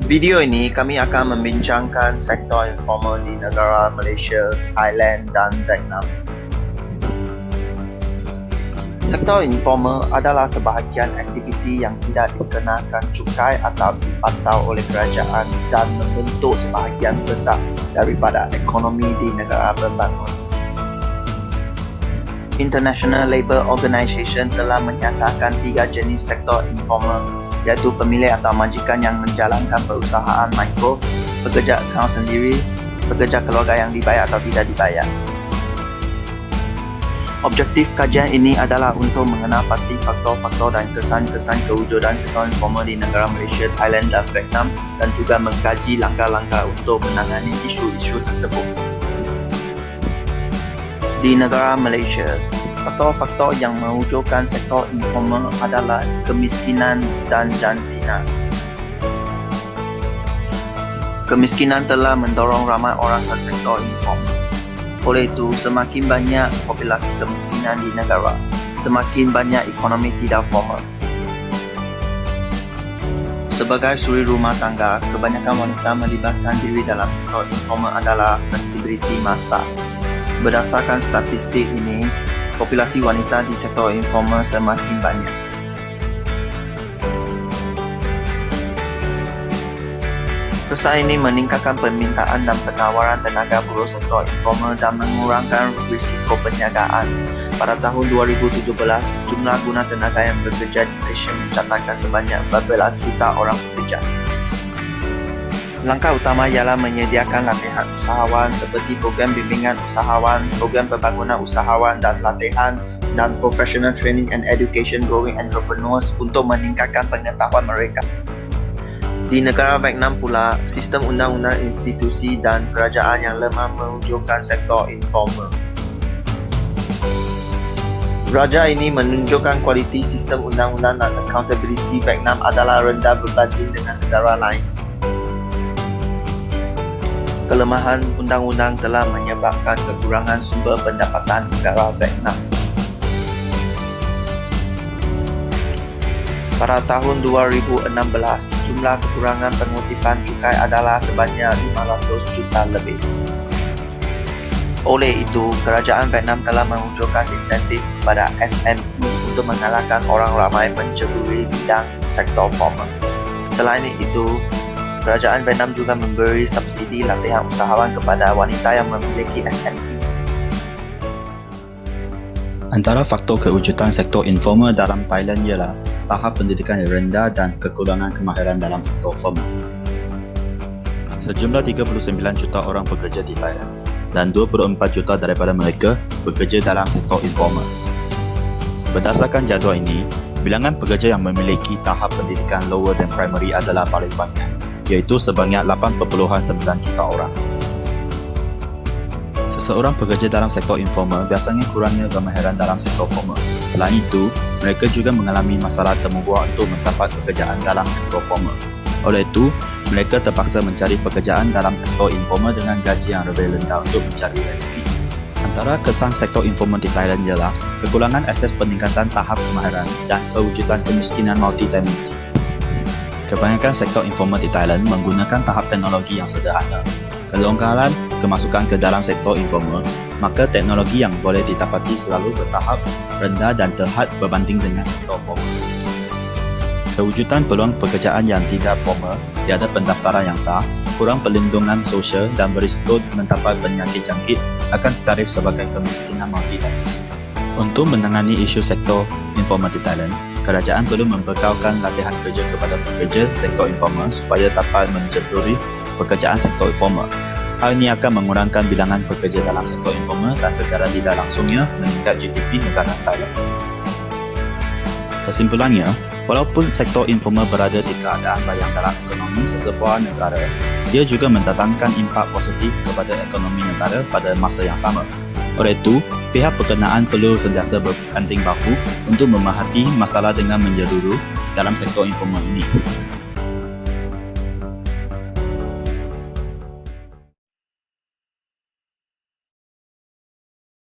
Video ini kami akan membincangkan sektor informal di negara Malaysia, Thailand dan Vietnam. Sektor informal adalah sebahagian aktiviti yang tidak dikenakan cukai atau dipantau oleh kerajaan dan membentuk sebahagian besar daripada ekonomi di negara berbangun. International Labour Organization telah menyatakan 3 jenis sektor informal, iaitu pemilik atau majikan yang menjalankan perusahaan mikro, pekerja akaun sendiri, pekerja keluarga yang dibayar atau tidak dibayar. Objektif kajian ini adalah untuk mengenal pasti faktor-faktor dan kesan-kesan kewujudan sektor informal di negara Malaysia, Thailand dan Vietnam dan juga mengkaji langkah-langkah untuk menangani isu-isu tersebut. Di negara Malaysia, faktor-faktor yang mewujudkan sektor informal adalah kemiskinan dan jantina. Kemiskinan telah mendorong ramai orang ke sektor informal. Oleh itu, semakin banyak populasi kemiskinan di negara, semakin banyak ekonomi tidak formal. Sebagai suri rumah tangga, kebanyakan wanita melibatkan diri dalam sektor informal adalah fleksibiliti masa. Berdasarkan statistik ini, populasi wanita di sektor informal semakin banyak. Kesan ini meningkatkan permintaan dan penawaran tenaga buruh sektor informal dan mengurangkan risiko penjagaan. Pada tahun 2017, jumlah guna tenaga yang bekerja di Malaysia mencatatkan sebanyak 14 juta orang pekerja. Langkah utama ialah menyediakan latihan usahawan seperti program bimbingan usahawan, program pembangunan usahawan dan latihan dan professional training and education growing entrepreneurs untuk meningkatkan pengetahuan mereka. Di negara Vietnam pula, sistem undang-undang institusi dan kerajaan yang lemah mewujudkan sektor informal. Raja ini menunjukkan kualiti sistem undang-undang dan accountability Vietnam adalah rendah berbanding dengan negara lain. Kelemahan undang-undang telah menyebabkan kekurangan sumber pendapatan negara Vietnam. Pada tahun 2016, jumlah kekurangan pengutipan cukai adalah sebanyak 500 juta lebih. Oleh itu, kerajaan Vietnam telah mewujudkan insentif kepada SME untuk mengalahkan orang ramai menceburi bidang sektor formal. Selain itu, kerajaan Vietnam juga memberi subsidi latihan usahawan kepada wanita yang memiliki SME. Antara faktor kewujudan sektor informal dalam Thailand ialah tahap pendidikan yang rendah dan kekurangan kemahiran dalam sektor formal. Sejumlah 39 juta orang bekerja di Thailand dan 24 juta daripada mereka bekerja dalam sektor informal. Berdasarkan jadual ini, bilangan pekerja yang memiliki tahap pendidikan lower than primary adalah paling banyak, iaitu sebanyak 8.9 juta orang. Seseorang bekerja dalam sektor informal biasanya kurangnya kemahiran dalam sektor formal. Selain itu, mereka juga mengalami masalah temubuat untuk mendapat pekerjaan dalam sektor formal. Oleh itu, mereka terpaksa mencari pekerjaan dalam sektor informal dengan gaji yang lebih rendah untuk mencari rezeki. Antara kesan sektor informal di Thailand ialah kekurangan akses peningkatan tahap kemahiran dan kewujudan kemiskinan multidimensi. Kebanyakan sektor informal di Thailand menggunakan tahap teknologi yang sederhana. Kelonggaran kemasukan ke dalam sektor informal, maka teknologi yang boleh didapati selalu bertahap, rendah dan terhad berbanding dengan sektor formal. Kewujudan peluang pekerjaan yang tidak formal, tiada pendaftaran yang sah, kurang perlindungan sosial dan berisiko mendapat penyakit jangkit akan ditarif sebagai kemiskinan multidimensi. Untuk menangani isu sektor informal di Thailand, kerajaan perlu membekalkan latihan kerja kepada pekerja sektor informal supaya dapat menceburi pekerjaan sektor informal. Hal ini akan mengurangkan bilangan pekerja dalam sektor informal dan secara tidak langsungnya meningkat GDP negara Thailand. Kesimpulannya, walaupun sektor informal berada di keadaan bayang dalam ekonomi sesebuah negara, dia juga mendatangkan impak positif kepada ekonomi negara pada masa yang sama. Oleh itu, pihak berkenaan perlu sentiasa berganding bahu untuk memerhati masalah dengan menyeluruh dalam sektor informal ini.